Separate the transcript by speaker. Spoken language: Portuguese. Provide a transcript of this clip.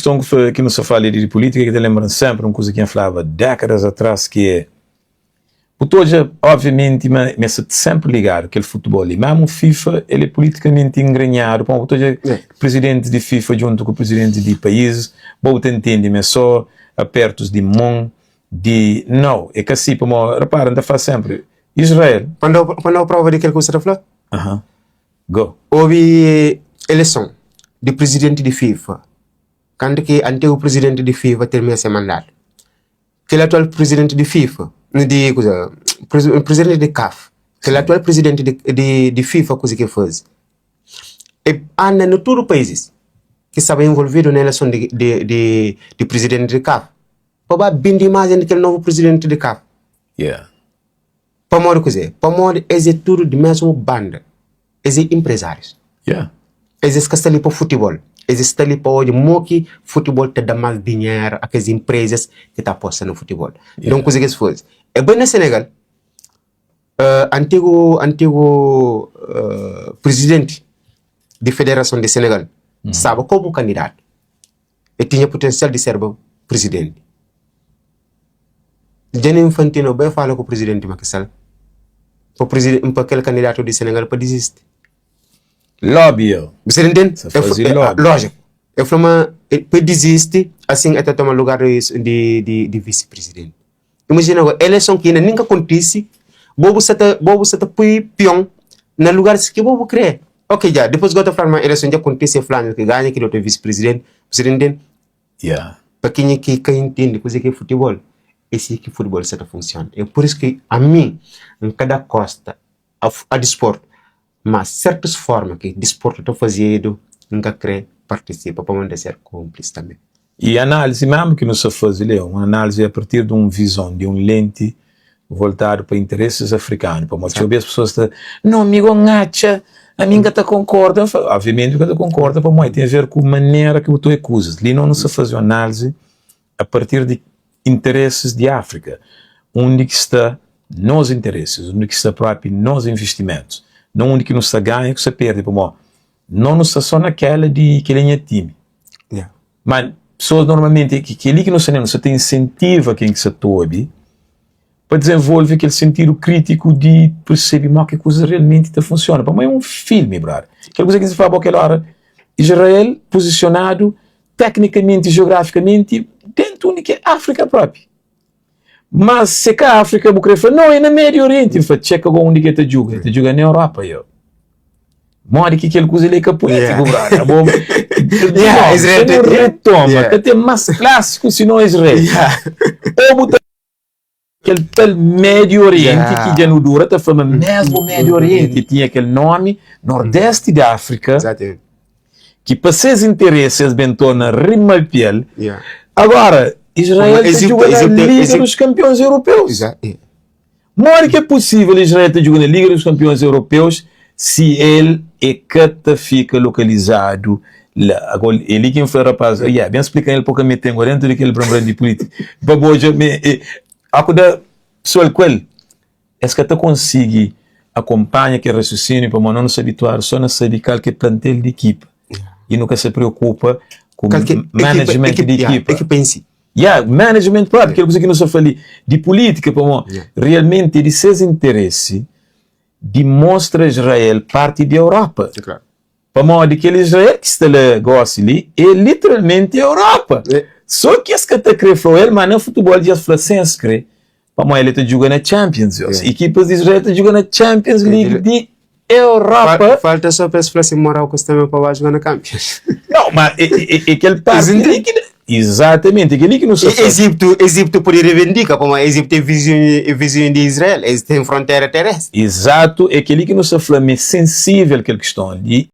Speaker 1: questão que não se fala de política, que te lembram sempre uma coisa que eu falava décadas atrás, que é hoje, obviamente, mas sempre ligado aquele futebol. E mesmo o FIFA, ele é politicamente engrenhado. Bom, hoje, presidente de FIFA junto com o presidente de países, bom, te entende, mas só apertos de mão, de... Não, é que assim, repara, ainda faz sempre. Israel.
Speaker 2: Quando eu prova de aquilo que você falou?
Speaker 1: Go.
Speaker 2: Houve eleição de presidente de FIFA. Quando que antigo presidente de FIFA termina seu mandato. Aquele atual presidente de FIFA, presidente de CAF, aquele atual presidente de FIFA, coisa que faz. E anda no todo países que estavam envolvidos na eleição de presidente de CAF. Para bem de imagem daquele novo presidente de CAF.
Speaker 1: Yeah.
Speaker 2: Para morrer coisa, é tudo de mesmo banda. Eles empresários.
Speaker 1: Yeah.
Speaker 2: Eles estão ali para futebol. Eles estão ali para hoje, moque futebol te dá mais dinheiro a aquelas empresas que estão apostando no futebol. Então, coisa que eles fazem. É bem no Senegal, antigo presidente da Federação de Senegal estava como candidato. E tinha potencial de ser presidente. Gianni Infantino bem fala com o presidente Macky Sall. Para aquele candidato de Senegal para desistir.
Speaker 1: Lobby.
Speaker 2: Você entende? Lógico. Eu falo, para desistir, assim, até tomar lugar de vice-presidente. Imagina, a eleição que ainda nunca acontece, bobo você põe peão no lugar que bobo crê. Ok, já, depois que eu falo, a eleição já acontece, falando que ganha, que ele é vice-presidente. Você entende?
Speaker 1: Yeah.
Speaker 2: Para quem entende coisa que é futebol, esse que futebol certo funciona. É por isso que a mim, em cada costa, a desporto, mas certas formas que desporto está fazendo, nunca crê, participa, para manter ser cúmplice também.
Speaker 1: E a análise mesmo que não se faz, é uma análise a partir de uma visão, de um lente voltado para interesses africanos. Para mostrar que as pessoas estão, não, amigo, ngacha, a minha está concorda. Obviamente que está concorda, para mim tem a ver com a maneira que tu acusas. Ali não se faz uma análise a partir de interesses de África, onde que está nos interesses, onde que está próprio nos investimentos, não onde que não está ganha, que se perde, não está só naquela de que ele é time.
Speaker 2: Yeah.
Speaker 1: Mas pessoas normalmente que ali que não se tem incentiva quem que se tobe para desenvolver aquele sentido crítico de perceber mal que a coisa realmente funciona. Para mim é um filme, brother. Aquela coisa que se fala aquela hora, Israel posicionado tecnicamente e geograficamente dentro onde que é África própria. Mas se que a África não é no Médio Oriente, checa onde que te joga na Europa, eu. Mora que aquele coisa ali é político, brother. Israel retoma, que tem mais clássico se não Israel. Ou aquele tal Médio Oriente que já não dura, tá falando mesmo Médio Oriente, tinha aquele nome, Nordeste da África, que para seus interesses bem torna rima e pele. Agora, Israel joga na Liga dos Campeões Europeus. Mora que é possível Israel jogar na Liga dos Campeões Europeus se ele é que fica localizado lá. Agora, ele que foi rapaz, bem explicar ele pouco me tem agora dentro daquele problema de política. Baboja, acuda pessoal com ele, é que tu consegue acompanhar que raciocínio para não se habituar só na saber que plantel de equipa e nunca se preocupa com management de equipa. Management próprio, aquela coisa que não se fala de política, para realmente de seus interesses demonstra Israel parte da Europa. Para modo que Israel que está lá gosta ali é literalmente a Europa. Só que as que está crendo ele, mas no futebol de francês crê. Para modo ele está jogando na Champions. Equipas de Israel estão jogando na Champions League de Europa.
Speaker 2: Falta só para se moral que está para jogar na Champions.
Speaker 1: Não, mas é aquele parte exatamente, aquele que não se
Speaker 2: Egito poderia reivindicar, como o Egito é vizinho de Israel, eles têm fronteira terrestre.
Speaker 1: Exato, é aquele que não se fala, mas sensível aquela questão de